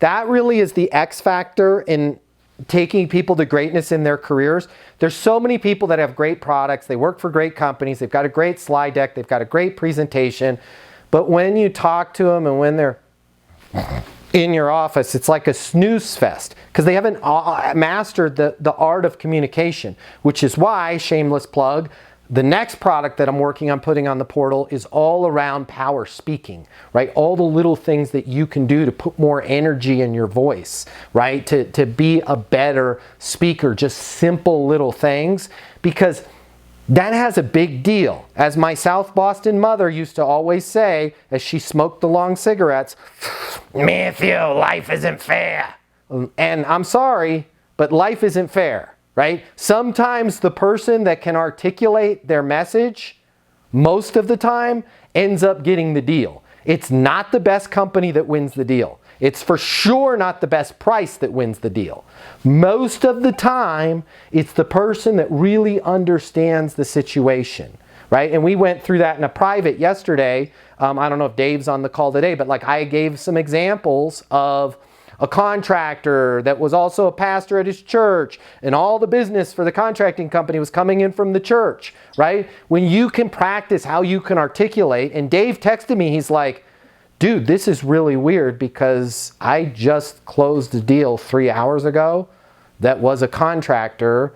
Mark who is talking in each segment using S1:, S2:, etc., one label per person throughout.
S1: That really is the X factor in taking people to greatness in their careers. There's so many people that have great products. They work for great companies. They've got a great slide deck. They've got a great presentation. But when you talk to them and when they're in your office, it's like a snooze fest because they haven't mastered the art of communication, which is why, shameless plug, the next product that I'm working on putting on the portal is all around power speaking, right? All the little things that you can do to put more energy in your voice, right? To be a better speaker, just simple little things, because that has a big deal. As my South Boston mother used to always say, as she smoked the long cigarettes, Matthew, life isn't fair. And I'm sorry, but life isn't fair. Right? Sometimes the person that can articulate their message, most of the time, ends up getting the deal. It's not the best company that wins the deal. It's for sure not the best price that wins the deal. Most of the time, it's the person that really understands the situation. Right? And we went through that in a private yesterday. I don't know if Dave's on the call today, but like I gave some examples of a contractor that was also a pastor at his church, and all the business for the contracting company was coming in from the church, right? When you can practice how you can articulate, and Dave texted me, he's like, dude, this is really weird because I just closed a deal 3 hours ago that was a contractor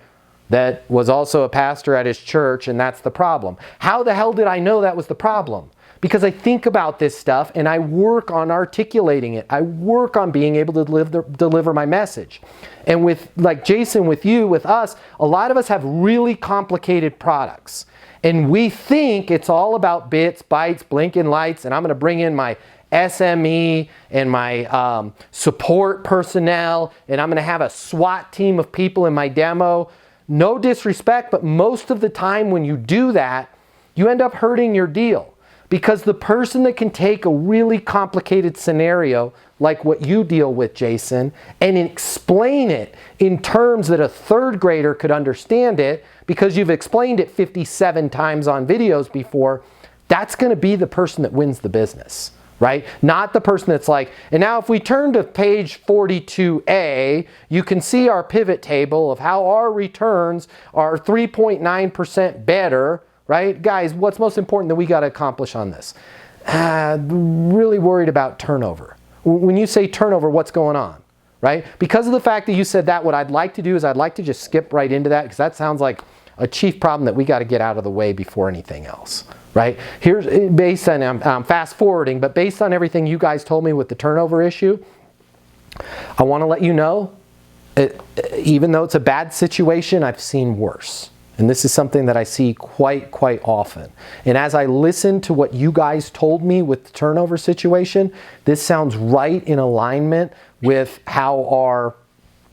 S1: that was also a pastor at his church, and that's the problem. How the hell did I know that was the problem? Because I think about this stuff and I work on articulating it. I work on being able to deliver my message. And with, like Jason, with you, with us, a lot of us have really complicated products. And we think it's all about bits, bytes, blinking lights, and I'm going to bring in my SME and my support personnel, and I'm going to have a SWAT team of people in my demo. No disrespect, but most of the time when you do that, you end up hurting your deal. Because the person that can take a really complicated scenario, like what you deal with, Jason, and explain it in terms that a third grader could understand it, because you've explained it 57 times on videos before, that's going to be the person that wins the business, right? Not the person that's like, and now if we turn to page 42A, you can see our pivot table of how our returns are 3.9% better. Right? Guys, what's most important that we got to accomplish on this? Really worried about turnover. When you say turnover, what's going on? Right? Because of the fact that you said that, what I'd like to do is I'd like to just skip right into that, because that sounds like a chief problem that we got to get out of the way before anything else. Right? Here's based on, I'm fast forwarding, but based on everything you guys told me with the turnover issue, I want to let you know, even though it's a bad situation, I've seen worse. And this is something that I see quite often. And as I listen to what you guys told me with the turnover situation, this sounds right in alignment with how our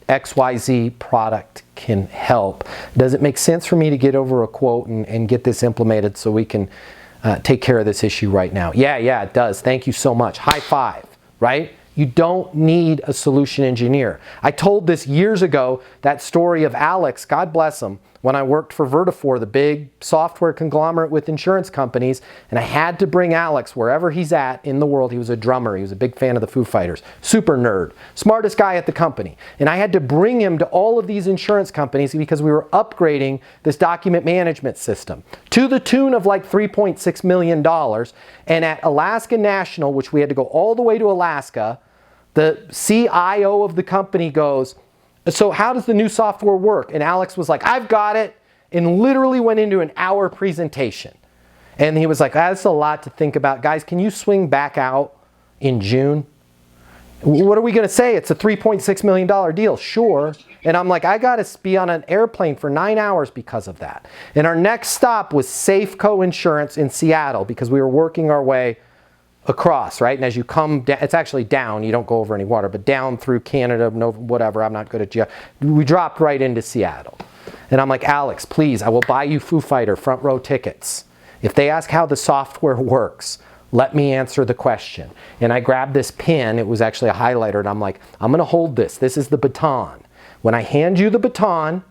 S1: XYZ product can help. Does it make sense for me to get over a quote and get this implemented so we can take care of this issue right now? Yeah, it does. Thank you so much. High five, right? You don't need a solution engineer. I told this years ago, that story of Alex, God bless him, when I worked for Vertifor, the big software conglomerate with insurance companies, and I had to bring Alex wherever he's at in the world. He was a drummer. He was a big fan of the Foo Fighters. Super nerd. Smartest guy at the company. And I had to bring him to all of these insurance companies because we were upgrading this document management system to the tune of like $3.6 million. And at Alaska National, which we had to go all the way to Alaska, the CIO of the company goes, so how does the new software work? And Alex was like, I've got it, and literally went into an hour presentation. And he was like, that's a lot to think about. Guys, can you swing back out in June? What are we going to say? It's a $3.6 million deal. Sure. And I'm like, I got to be on an airplane for 9 hours because of that. And our next stop was Safeco Insurance in Seattle, because we were working our way across, right? And as you come down, it's actually down, you don't go over any water, but down through Canada, no, whatever, I'm not good at geography. We dropped right into Seattle. And I'm like, Alex, please, I will buy you Foo Fighter front row tickets. If they ask how the software works, let me answer the question. And I grabbed this pen, it was actually a highlighter, and I'm like, I'm going to hold this. This is the baton. When I hand you the baton,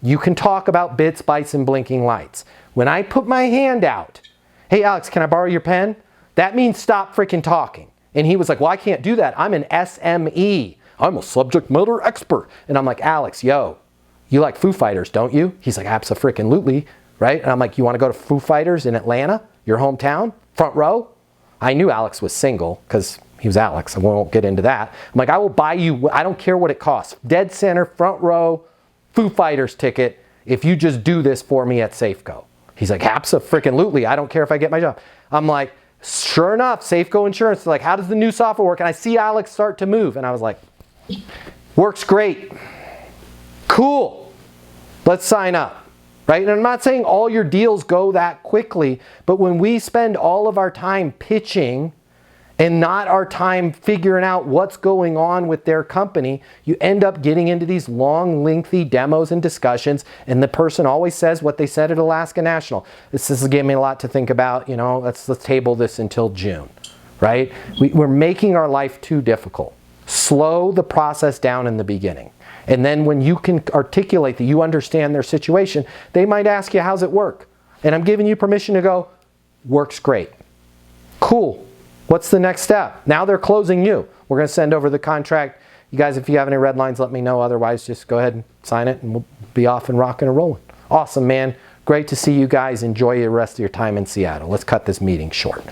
S1: you can talk about bits, bytes, and blinking lights. When I put my hand out, hey, Alex, can I borrow your pen? That means stop freaking talking. And he was like, well, I can't do that. I'm an SME. I'm a subject matter expert. And I'm like, Alex, yo, you like Foo Fighters, don't you? He's like, abso-freaking-lutely, right? And I'm like, you want to go to Foo Fighters in Atlanta, your hometown, front row? I knew Alex was single because he was Alex. I won't get into that. I'm like, I will buy you, I don't care what it costs. Dead center, front row, Foo Fighters ticket if you just do this for me at Safeco. He's like, abso-freaking-lutely. I don't care if I get my job. I'm like, sure enough, Safeco Insurance. They're like, how does the new software work? And I see Alex start to move. And I was like, works great. Cool. Let's sign up. Right? And I'm not saying all your deals go that quickly, but when we spend all of our time pitching and not our time figuring out what's going on with their company, you end up getting into these long, lengthy demos and discussions, and the person always says what they said at Alaska National. This is giving me a lot to think about, you know, let's table this until June, right? We're making our life too difficult. Slow the process down in the beginning. And then when you can articulate that you understand their situation, they might ask you, how's it work? And I'm giving you permission to go, works great. Cool. What's the next step? Now they're closing you. We're going to send over the contract. You guys, if you have any red lines, let me know. Otherwise, just go ahead and sign it and we'll be off and rocking and rolling. Awesome, man. Great to see you guys. Enjoy the rest of your time in Seattle. Let's cut this meeting short.